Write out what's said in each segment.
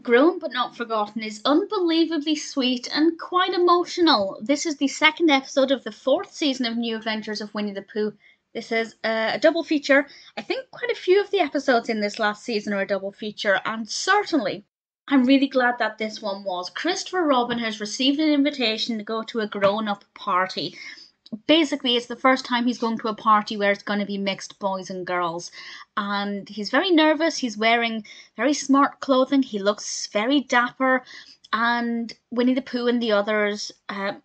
Grown but Not Forgotten is unbelievably sweet and quite emotional. This is the second episode of the fourth season of New Adventures of Winnie the Pooh. This is a double feature. I think quite a few of the episodes in this last season are a double feature, and certainly I'm really glad that this one was. Christopher Robin has received an invitation to go to a grown-up party. Basically, it's the first time he's going to a party where it's going to be mixed boys and girls. And he's very nervous. He's wearing very smart clothing. He looks very dapper. And Winnie the Pooh and the others,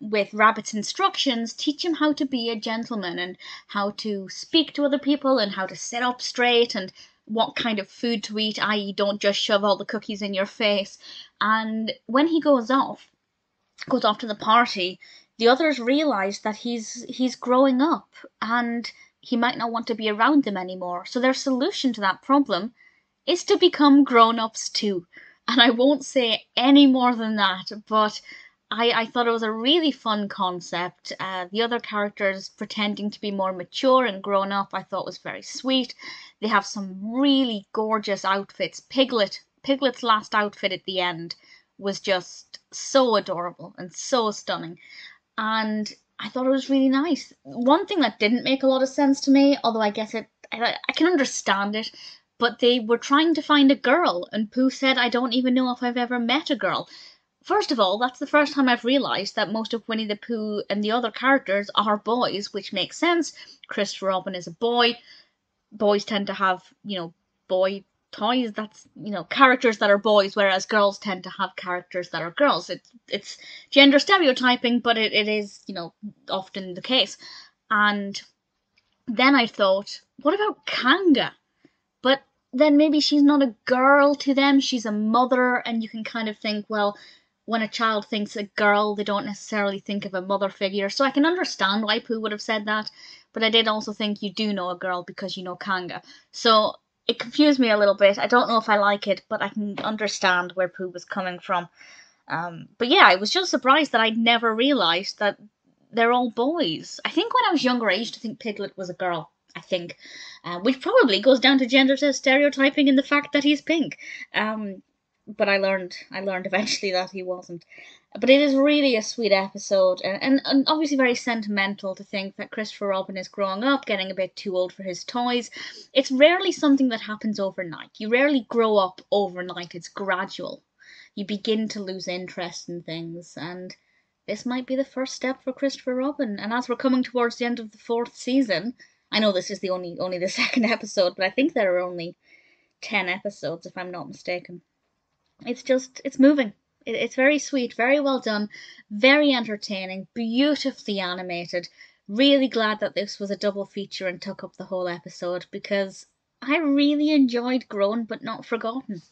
with Rabbit's instructions, teach him how to be a gentleman and how to speak to other people and how to sit up straight and what kind of food to eat, i.e. don't just shove all the cookies in your face. And when he goes off to the party, the others realise that he's growing up and he might not want to be around them anymore. So their solution to that problem is to become grown-ups too. And I won't say any more than that, but I thought it was a really fun concept. The other characters pretending to be more mature and grown up I thought was very sweet. They have some really gorgeous outfits. Piglet's last outfit at the end was just so adorable and so stunning. And I thought it was really nice. One thing that didn't make a lot of sense to me, although I guess I can understand it, but they were trying to find a girl, and Pooh said, I don't even know if I've ever met a girl. First of all, that's the first time I've realised that most of Winnie the Pooh and the other characters are boys, which makes sense. Christopher Robin is a boy. Boys tend to have, boy toys, that's, characters that are boys, whereas girls tend to have characters that are girls. It's gender stereotyping, but it is, often the case. And then I thought, what about Kanga? But then maybe she's not a girl to them, she's a mother, and you can kind of think, well, when a child thinks a girl, they don't necessarily think of a mother figure. So I can understand why Pooh would have said that, but I did also think you do know a girl because you know Kanga. So it confused me a little bit. I don't know if I like it, but I can understand where Pooh was coming from. But yeah, I was just surprised that I'd never realised that they're all boys. I think when I was younger, I used to think Piglet was a girl. I think, which probably goes down to gender stereotyping and the fact that he's pink. But I learned eventually that he wasn't. But it is really a sweet episode, and obviously very sentimental to think that Christopher Robin is growing up, getting a bit too old for his toys. It's rarely something that happens overnight. You rarely grow up overnight. It's gradual. You begin to lose interest in things, and this might be the first step for Christopher Robin. And as we're coming towards the end of the fourth season, I know this is the only the second episode, but I think there are only 10 episodes if I'm not mistaken. It's moving. It's very sweet, very well done, very entertaining, beautifully animated. Really glad that this was a double feature and took up the whole episode because I really enjoyed Grown but Not Forgotten.